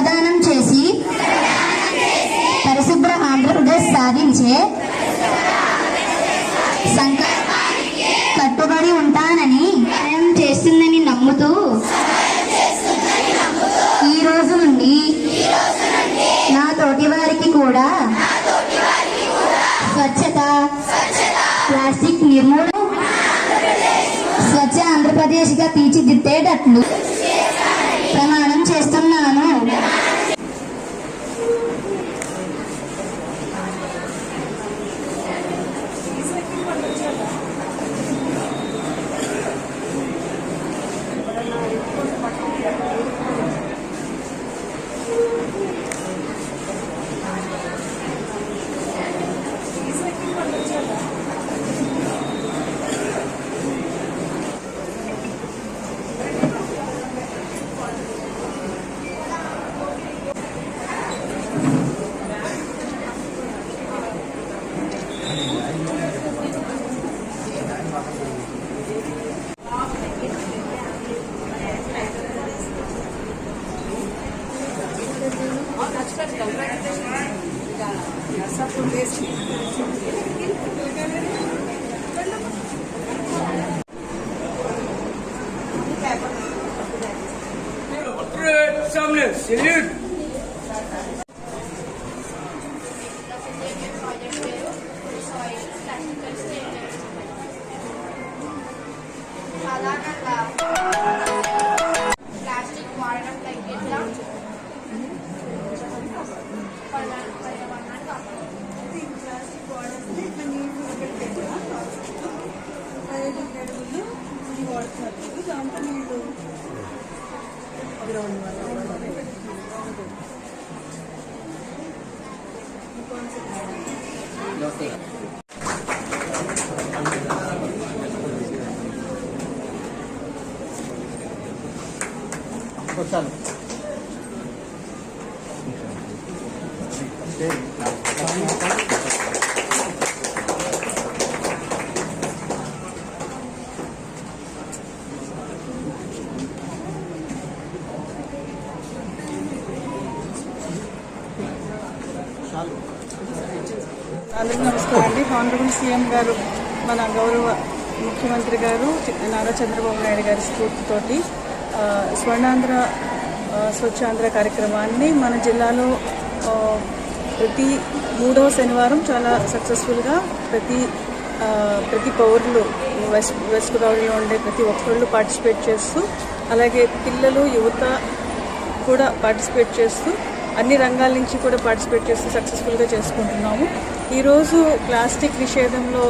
శ్రమదానం చేసి పరిశుభ్ర ఆంధ్రప్రదేశ్ సాధించే కట్టుబడి ఉంటానని సహాయం చేస్తుందని నమ్ముతూ ఈ రోజు నుండి నా తోటి వారికి కూడా స్వచ్ఛత, ప్లాస్టిక్ నిర్మూలన, స్వచ్ఛ ఆంధ్రప్రదేశ్ గా తీర్చిదిద్దేటట్లు ప్రమాణం చేస్తున్నాను. Salute. ప్లాస్టిక్ వాడడం తగ్గిద్దాం. అందరికీ నమస్కారం అండి. హానరబుల్ సీఎం గారు, మన గౌరవ ముఖ్యమంత్రి గారు నారా చంద్రబాబు నాయుడు గారి స్ఫూర్తితోటి స్వర్ణాంధ్ర స్వచ్ఛాంధ్ర కార్యక్రమాన్ని మన జిల్లాలో ప్రతి 3వ శనివారం చాలా సక్సెస్ఫుల్గా ప్రతి పౌరులు వెస్ట్ గోదావరిలో ఉండే ప్రతి ఒక్కళ్ళు పార్టిసిపేట్ చేస్తూ, అలాగే పిల్లలు, యువత కూడా పార్టిసిపేట్ చేస్తూ, అన్ని రంగాల నుంచి కూడా పార్టిసిపేట్ చేస్తూ సక్సెస్ఫుల్గా చేసుకుంటున్నాము. ఈరోజు ప్లాస్టిక్ నిషేధంలో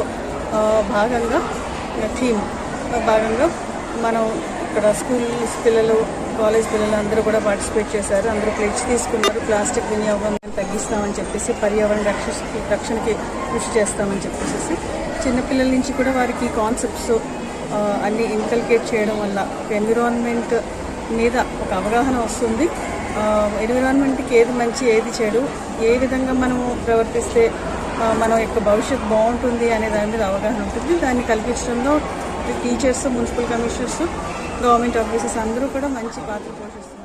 భాగంగా మనం ఇక్కడ స్కూల్స్ పిల్లలు, కాలేజ్ పిల్లలు అందరూ కూడా పార్టిసిపేట్ చేశారు. అందరూ ప్లేట్స్ తీసుకున్నారు. ప్లాస్టిక్ వినియోగం తగ్గిస్తామని చెప్పేసి, పర్యావరణ రక్షణకి కృషి చేస్తామని చెప్పేసి చిన్నపిల్లల నుంచి కూడా వారికి కాన్సెప్ట్స్ అన్నీ ఇన్కల్కేట్ చేయడం వల్ల ఎన్విరాన్మెంట్ మీద ఒక అవగాహన వస్తుంది. ఎన్విరాన్మెంట్కి ఏది మంచి, ఏది చెడు, ఏ విధంగా మనము ప్రవర్తిస్తే మన యొక్క భవిష్యత్తు బాగుంటుంది అనే దాని మీద అవగాహన ఉంటుంది. దాన్ని కల్పించడంలో teachers, municipal commissioners, government officers అందరూ కూడా మంచి పాత్ర పోషిస్తున్నారు.